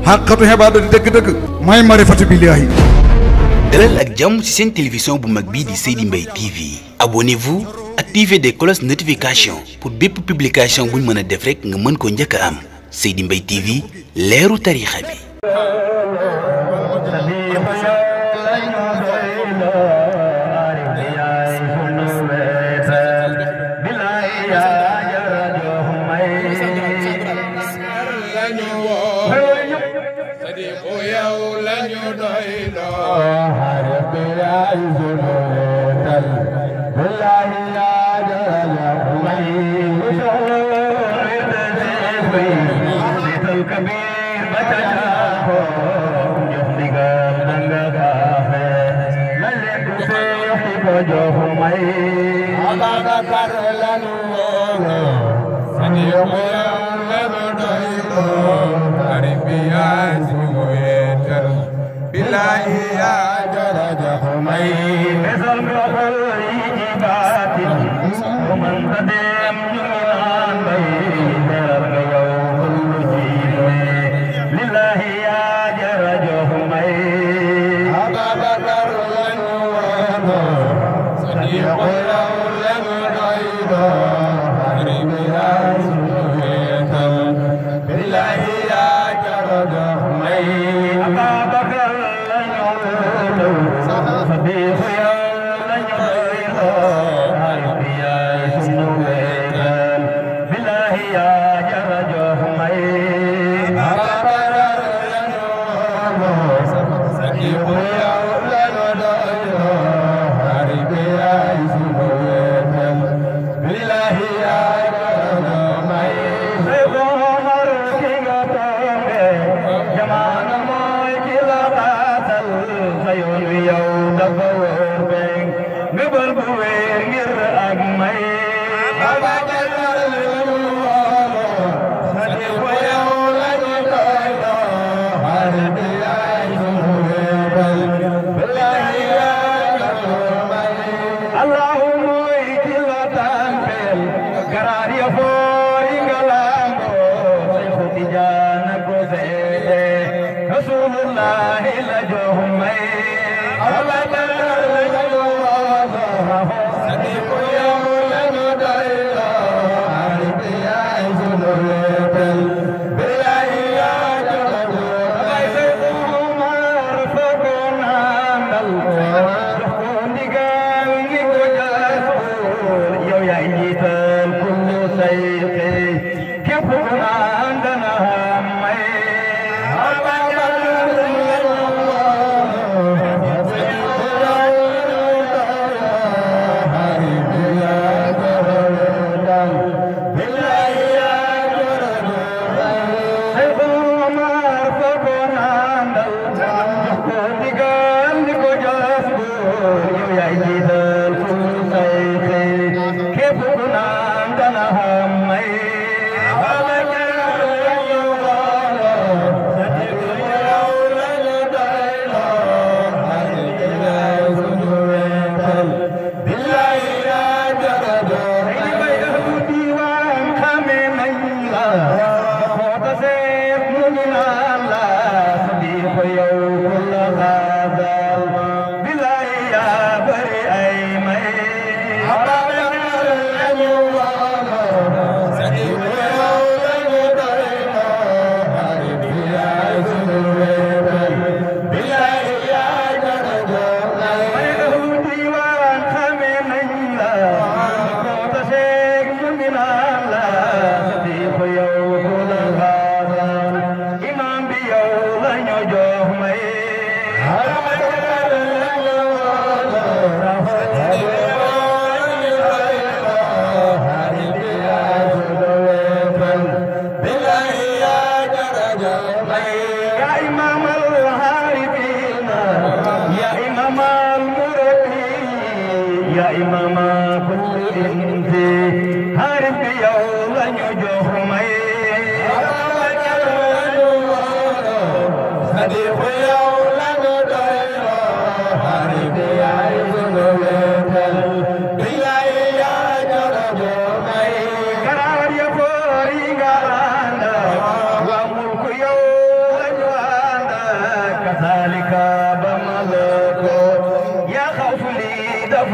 xaqatu xibaada di dëgg-dëgg may marifatu billahi. dalal ak jàmm ci seen télévision bu mag bii di Seydi Mbaye TV. abonnez-vous, activez des cloches notification pour bépp publication buñ mën a def rek nga mën ko njëkk a am. Seydi Mbaye TV, leeru tariixa bi.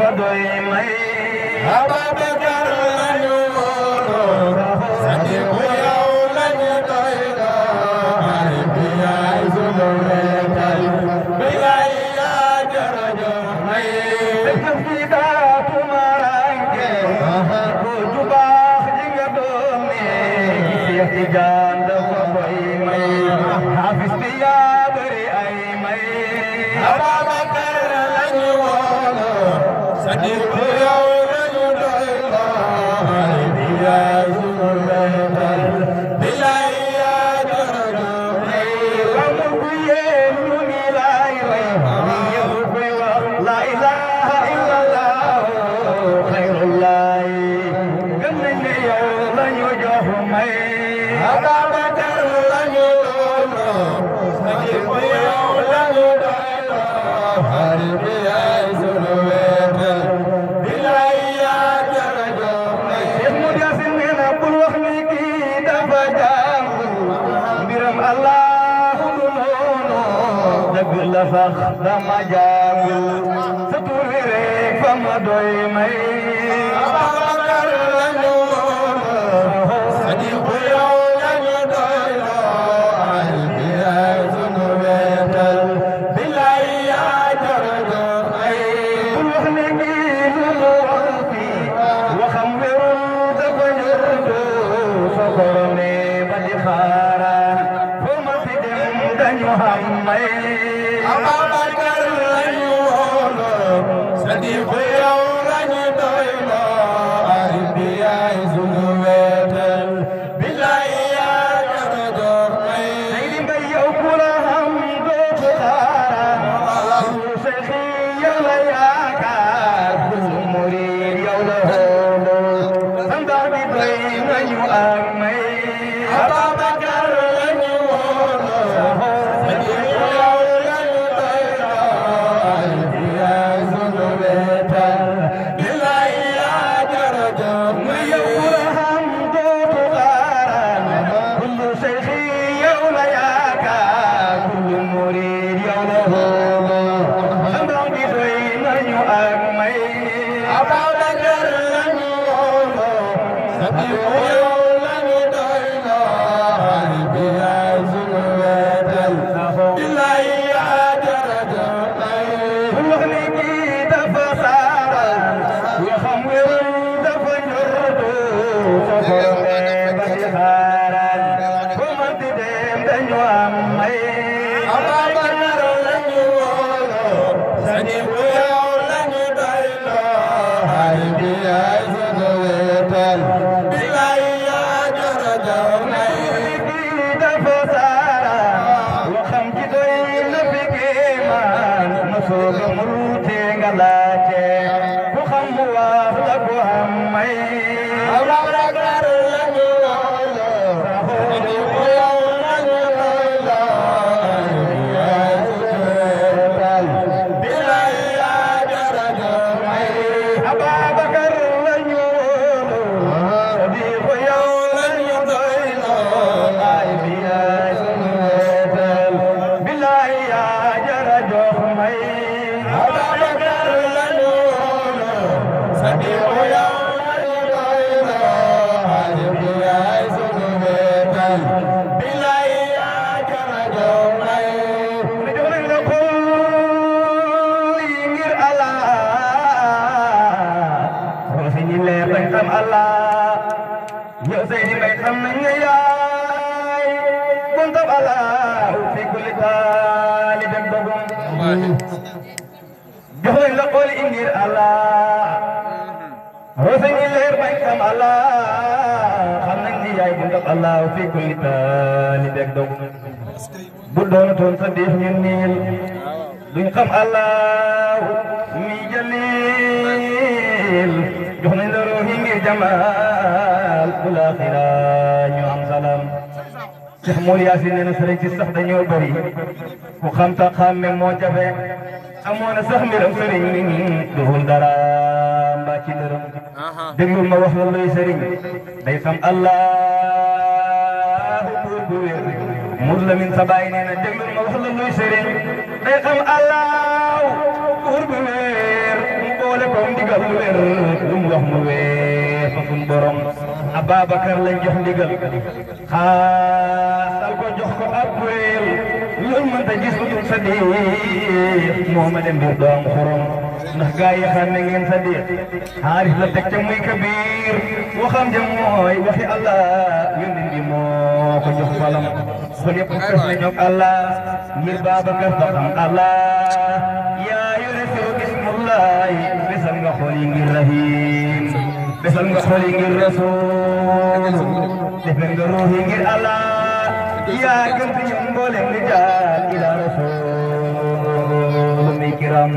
dafa doy may Ababacar lañu wóolu Sadiku yow lañu doy ay bi yaay sunu wetal bilay yaa jërëjëf may dëkkam ci daa tumaranke ku jubaax ji nga doon ne Seex Tijaan dafa doy may Hafiz bi yaa bëri ay may Ababacar lañu wóolu Sadiku yow lañu doy ay bi yaay sunu wetal bilay yaa jërëjëf may amul ku yéen ñu ngi lay way ñëpp koy wax la ilaha illallah xayrullah gëm nañ ne yow lañu jox may Ababacar lañu doon Sadiku yow lañu doy ay bi yaay sunu wetal bilay yaa jërëjëf may Seex Mudu Yaasin nee na bul wax ni kii dafa jàngul mbiram Allah du noonu dëgg la sax dama jàngul sa tur wi rek fa ma doy may Ababacar lañu Sadiku yow lañu doy ay bi yaay sunu wetal bilay yaa jërëjëf may bul wax ni kii lu mu wax fii waxam wérul dafa ñordu sa borome ba di xaaraan foo ma fi dem dañu xam may Ababacar lañu wóolu Sadiku yow lañu doy ay bi yaay sunu wetal bilay yaa jërëjëf may Seydi Mbay yow ku la xam dootu xaaraan Seex yow la yaakaar kullu murid yow la xoolu sa ndax bi doy nañu ak may Ababacar lañu wóolu Sadiku yow lañu doy ay bi yaay sunu wetal bilay yaa jërëjëf may yow ku la xam dootu xaaraan kullu seex yow la yaakaar kullu murid yow la xoolu sa ndax bi doy nañu ak may Ababacar lañu wóolu Sadiku yow lañu doy ay bi yaay sunu wetal bilay yaa jërëjëf may bul wax ni kii dafa saara waxam wérul dafa ñordu sa borome ba di xaaraan foo man di dem dañu am may Ababacar lañu wóolu Sadiku yow lañu doy ay bi yaay sunu wetal bilay yaa jërëjëf may kii dafa saara waxam ci doy na fi kéemaan na soog a murute nga laajte ku xam mu wax la ku xam may Ababacar lañu wóolu Sadiku yow lañu doy ay bi yaay sunu wetal bilay yaa jërëjëf may Ababacar lañu wóolu Sadiku yow lañu doy ay bi yaay sunu wetal bilay yaa jërëjëf may Ababacar lañu wóolu Sadiku yow lañu doy ay bi yaay sunu wetal bilay yaa jërëjëf may li jox nañ la ko yi ngir Allah wala si ñi leer dañ xam Allah yow Seydi Mbay xam nañ ne yaay buntab Allah fi kulli taalibin dogum jox nañ la ko yi ngir Allah wala si ñi leer dañ xam Allah xam nañ ni yaay buntab Allah fi kulli taalibin dogum bu doonutoon sa def ñun niil duñ xam Allah mi jalil jox nañ la ruuhi ngir jamaal kul axira ñu am salam Seex Mudu Yaasin nee na sëriñ si sax dañoo bëri ku xam ta xàmme moo jafe amoon na sax mbiram sëriñ duhul dara mbaa ci ndërëm déglul ma wax la luy sëriñ day xam Allah buur bu wér mur la min sa baay nee na déglul ma wax la luy sëriñ day xam Allah buur bu wér mu boole ko ko ndigal lu wér lu mu wax mu wee fa sun borom Ababacar lañ jox ndigal xaasal ko jox ko ab kuréel loolu mënta gis lu dul Sadiq moo ma dem biir doom xorom ndax gaa yi xam ne ngeen Sadiq xaaris la teg ca muy kabir waxam ja mooy waxi Allah yónni bi moo ko jox falam xol yëpp fes na ñoog Allah ngir Babacar ba xam Allah yaa yore soo bismullahi besal nga xol yi ngir rahim besal nga xol yi ngir rasul defal nga ruux yi ngir Allah yaa gën ci ñoom mboolem li jaar ila rasul mi kiram